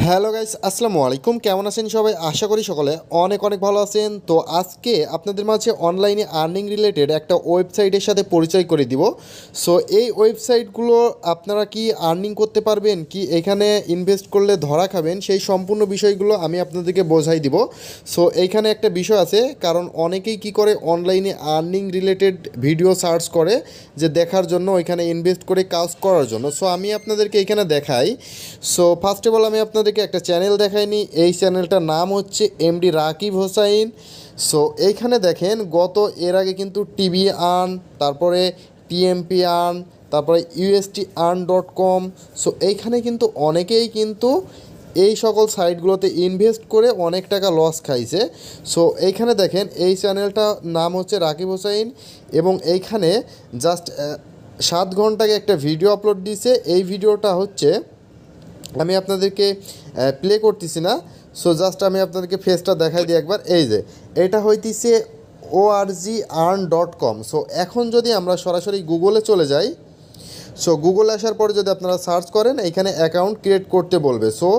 Hello guys, আসসালামু আলাইকুম। কেমন আছেন সবাই? আশা করি সকলে অনেক অনেক ভালো আছেন। তো আজকে আপনাদের মাঝে অনলাইনে আর্নিং রিলেটেড একটা ওয়েবসাইটের সাথে পরিচয় করে দিব। সো এই ওয়েবসাইটগুলো আপনারা কি আর্নিং করতে পারবেন, কি এখানে ইনভেস্ট করলে ধরা খাবেন, সেই সম্পূর্ণ বিষয়গুলো আমি আপনাদেরকে বোঝাই দিব। সো এইখানে একটা বিষয় আছে, কারণ অনেকেই কি করে অনলাইনে আর্নিং রিলেটেড ভিডিও সার্চ করে যে দেখার জন্য, ওইখানে ইনভেস্ট করে কাজ করার জন্য। সো আমি আপনাদেরকে এখানে দেখাই। সো ফার্স্ট অফ অল আমি আপনাদেরকে একটা চ্যানেল দেখাইনি। এই চ্যানেলটার নাম হচ্ছে এমডি রাকিব হোসাইন। সো এইখানে দেখেন, এর আগে কিন্তু টিভি আর্ন, তারপরে টিএমপি আর্ন, তারপরে UST earn.com। সো এইখানে কিন্তু অনেকেই কিন্তু এই সকল সাইটগুলোতে ইনভেস্ট করে অনেক টাকা লস খাইছে। সো এইখানে দেখেন, এই চ্যানেলটার নাম হচ্ছে রাকিব হোসাইন, এবং এইখানে জাস্ট 7 ঘন্টাকে একটা ভিডিও আপলোড দিয়েছে। এই ভিডিওটা হচ্ছে, আমি আপনাদেরকে প্লে করতেছি না। সো জাস্ট আমি আপনাদেরকে ফেসটা দেখাই দিই একবার। এই যে এটা হইতেছে ORG earn.com। সো এখন যদি আমরা সরাসরি গুগলে চলে যাই, সো গুগলে আসার পরে যদি আপনারা সার্চ করেন, এখানে অ্যাকাউন্ট ক্রিয়েট করতে বলবে। সো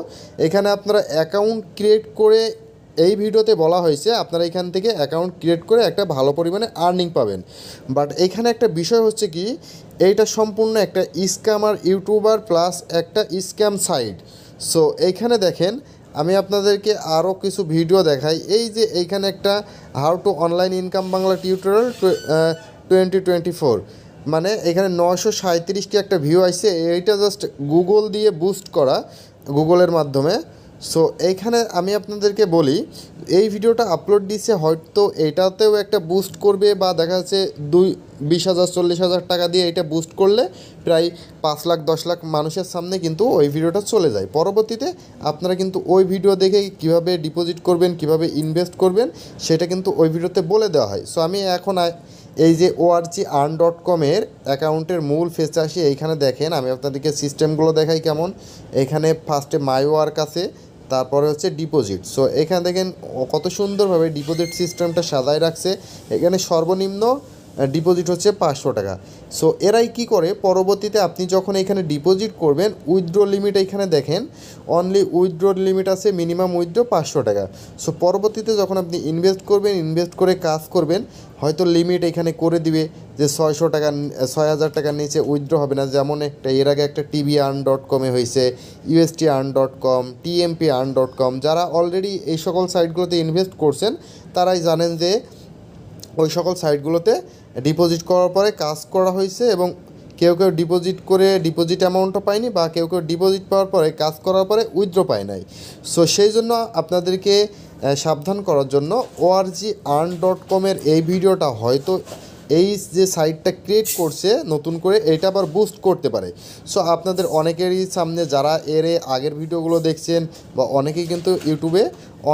এখানে আপনারা অ্যাকাউন্ট ক্রিয়েট করে, এই ভিডিওতে বলা হয়েছে আপনারা এখান থেকে অ্যাকাউন্ট ক্রিয়েট করে একটা ভালো পরিমাণে আর্নিং পাবেন। বাট এখানে একটা বিষয় হচ্ছে কি, এইটা সম্পূর্ণ একটা স্ক্যামার ইউটিউবার প্লাস একটা স্ক্যাম সাইট। সো এইখানে দেখেন, আমি আপনাদেরকে আরও কিছু ভিডিও দেখাই। এই যে এইখানে একটা how to online income Bangla tutorial 2024, মানে এখানে 937টি একটা ভিউ আসছে। এইটা জাস্ট গুগল দিয়ে বুস্ট করা, গুগলের মাধ্যমে। সো এইখানে আমি আপনাদেরকে বলি, এই ভিডিওটা আপলোড দিচ্ছে, হয়তো এটাতেও একটা বুস্ট করবে, বা দেখা যাচ্ছে 20,000 40,000 টাকা দিয়ে এটা বুস্ট করলে প্রায় 5 লাখ 10 লাখ মানুষের সামনে কিন্তু ওই ভিডিওটা চলে যায়। পরবর্তীতে আপনারা কিন্তু ওই ভিডিও দেখে কিভাবে ডিপোজিট করবেন, কিভাবে ইনভেস্ট করবেন, সেটা কিন্তু ওই ভিডিওতে বলে দেওয়া হয়। সো আমি এখন এই যে ORG earn.com-এর অ্যাকাউন্টের মূল ফেসে আসি। এইখানে দেখেন, আমি আপনাদেরকে সিস্টেমগুলো দেখাই কেমন। এখানে ফার্স্টে মাই ওয়ার্ক আছে, তারপরে হচ্ছে ডিপোজিট। সো এখানে দেখেন কত সুন্দরভাবে ডিপোজিট সিস্টেমটা সাজায় রাখছে। এখানে সর্বনিম্ন ডিপোজিট হচ্ছে 500 টাকা। সো এরাই কি করে, পরবর্তীতে আপনি যখন এখানে ডিপোজিট করবেন, উইথড্র লিমিট এখানে দেখেন, অনলি উইথড্র লিমিট আছে, মিনিমাম উইথড্র 500 টাকা। সো পরবর্তীতে যখন আপনি ইনভেস্ট করবেন, ইনভেস্ট করে কাজ করবেন, হয়তো লিমিট এখানে করে দিবে যে 600 টাকা, 6,000 টাকার নিচে উইথড্র হবে না। যেমন একটা এর আগে একটা টিভি earn.com-এ হয়েছে, UST earn.com, TMP earn.com। যারা অলরেডি এই সকল সাইটগুলোতে ইনভেস্ট করছেন, তারাই জানেন যে ওই সকল সাইটগুলোতে ডিপোজিট করার পরে কাজ করা হয়েছে, এবং কেউ কেউ ডিপোজিট করে ডিপোজিট অ্যামাউন্টও পায়নি, বা কেউ কেউ ডিপোজিট পাওয়ার পরে কাজ করার পরে উইথড্র পায় নাই। সো সেই জন্য আপনাদেরকে সাবধান করার জন্য ORG earn.com-এর এই ভিডিওটা হয়তো এই যে সাইটটা ক্রিয়েট করছে নতুন করে, এইটা আবার বুস্ট করতে পারে। সো আপনাদের অনেকেরই সামনে, যারা এর আগের ভিডিওগুলো দেখছেন, বা অনেকেই কিন্তু ইউটিউবে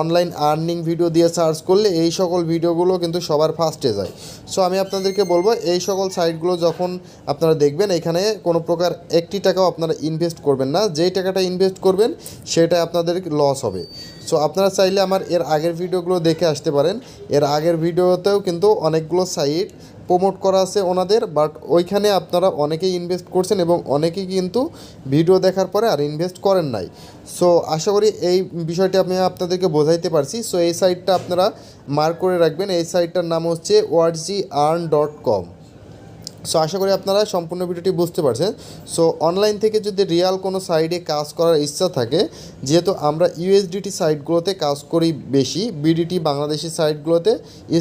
অনলাইন আর্নিং ভিডিও দিয়ে সার্চ করলে এই সকল ভিডিওগুলো কিন্তু সবার ফার্স্টে যায়। সো আমি আপনাদেরকে বলবো, এই সকল সাইটগুলো যখন আপনারা দেখবেন, এখানে কোনো প্রকার একটি টাকাও আপনারা ইনভেস্ট করবেন না। যেই টাকাটা ইনভেস্ট করবেন সেটা আপনাদের লস হবে। সো আপনারা চাইলে আমার এর আগের ভিডিওগুলো দেখে আসতে পারেন। এর আগের ভিডিওতেও কিন্তু অনেকগুলো সাইট প্রমোট করা আছে ওনাদের, বাট ওইখানে আপনারা অনেকেই ইনভেস্ট করছেন, এবং অনেকেই কিন্তু ভিডিও দেখার পরে আর ইনভেস্ট করেন নাই। সো আশা করি এই বিষয়টি আমি আপনাদেরকে বোঝাইতে পারছি। সো এই সাইটটা আপনারা মার্ক করে রাখবেন। এই সাইটটার নাম হচ্ছে ORG earn.com। সো আশা করি আপনারা সম্পূর্ণ ভিডিওটি বুঝতে পারছেন। সো অনলাইন থেকে যদি রিয়াল কোনো সাইডে কাজ করার ইচ্ছা থাকে, যেহেতু আমরা USDT সাইটগুলোতে কাজ করি বেশি, BDT বাংলাদেশি সাইটগুলোতে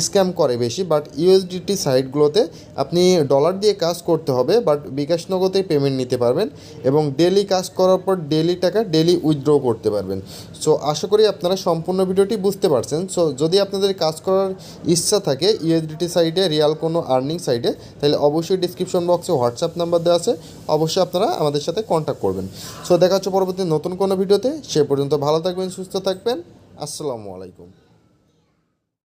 স্ক্যাম করে বেশি, বাট USDT সাইটগুলোতে আপনি ডলার দিয়ে কাজ করতে হবে, বাট বিকাশ নগদেই পেমেন্ট নিতে পারবেন, এবং ডেলি কাজ করার পর ডেলি টাকা ডেলি উইথড্র করতে পারবেন। সো আশা করি আপনারা সম্পূর্ণ ভিডিওটি বুঝতে পারছেন। সো যদি আপনাদের কাজ করার ইচ্ছা থাকে USDT সাইটে, রিয়াল কোনো আর্নিং সাইটে, তাহলে অবশ্যই ডিসক্রিপশন বক্সে হোয়াটসঅ্যাপ নাম্বার দেওয়া আছে, অবশ্যই আপনারা আমাদের সাথে কন্ট্যাক্ট করবেন। সো দেখা হচ্ছে পরবর্তী নতুন কোনো ভিডিওতে। সে পর্যন্ত ভালো থাকবেন, সুস্থ থাকবেন। আসসালামু আলাইকুম।